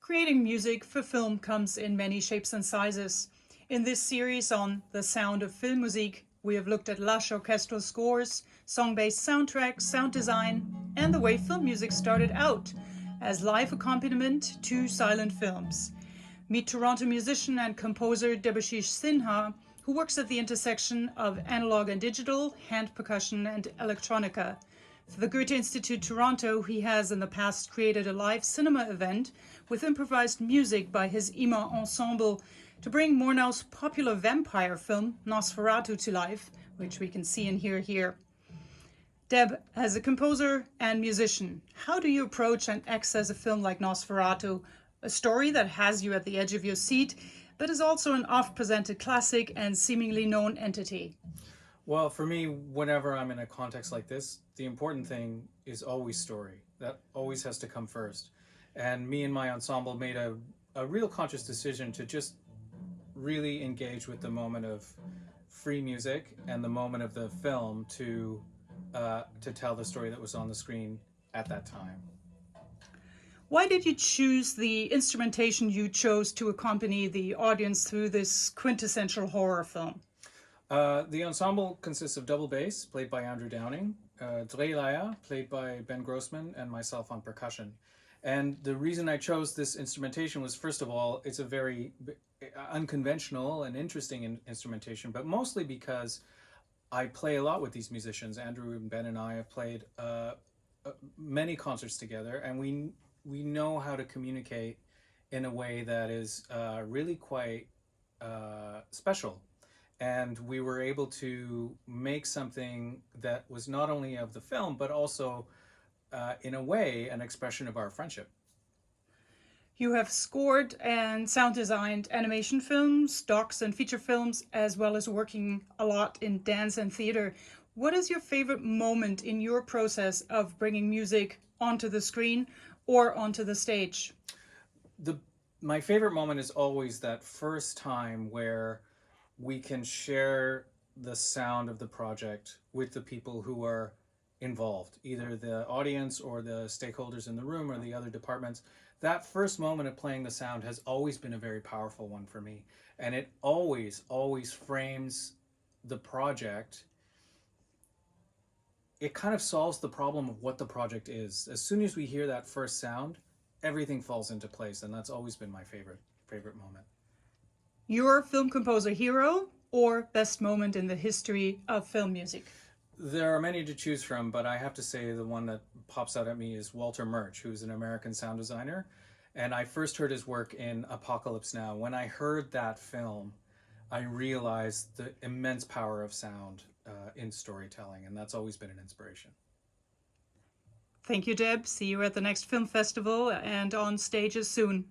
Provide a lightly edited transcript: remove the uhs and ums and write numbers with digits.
Creating music for film comes in many shapes and sizes. In this series on The Sound of Filmmusik, we have looked at lush orchestral scores, song-based soundtracks, sound design, and the way film music started out as live accompaniment to silent films. Meet Toronto musician and composer Debashis Sinha, who works at the intersection of analog and digital, hand percussion, and electronica. For the Goethe-Institut Toronto, he has in the past created a live cinema event with improvised music by his IMA ensemble to bring Murnau's popular vampire film Nosferatu to life, which we can see and hear here. Deb, as a composer and musician, how do you approach and access a film like Nosferatu, a story that has you at the edge of your seat, but is also an oft-presented classic and seemingly known entity? Well, for me, whenever I'm in a context like this, the important thing is always story. That always has to come first. And me and my ensemble made a real conscious decision to just really engage with the moment of free music and the moment of the film to tell the story that was on the screen at that time. Why did you choose the instrumentation you chose to accompany the audience through this quintessential horror film? The ensemble consists of double bass, played by Andrew Downing, Drehleier, played by Ben Grossman, and myself on percussion. And the reason I chose this instrumentation was, first of all, it's a very unconventional and interesting instrumentation, but mostly because I play a lot with these musicians. Andrew and Ben and I have played many concerts together, and we know how to communicate in a way that is really quite special. And we were able to make something that was not only of the film, but also, in a way, an expression of our friendship. You have scored and sound designed animation films, docs and feature films, as well as working a lot in dance and theater. What is your favorite moment in your process of bringing music onto the screen or onto the stage? My favorite moment is always that first time where we can share the sound of the project with the people who are involved, either the audience or the stakeholders in the room or the other departments. That first moment of playing the sound has always been a very powerful one for me. And it always frames the project. It kind of solves the problem of what the project is. As soon as we hear that first sound, everything falls into place. And that's always been my favorite moment. Your film composer hero or best moment in the history of film music? There are many to choose from, but I have to say the one that pops out at me is Walter Murch, who's an American sound designer. And I first heard his work in Apocalypse Now. When I heard that film, I realized the immense power of sound in storytelling, and that's always been an inspiration. Thank you, Deb. See you at the next film festival and on stages soon.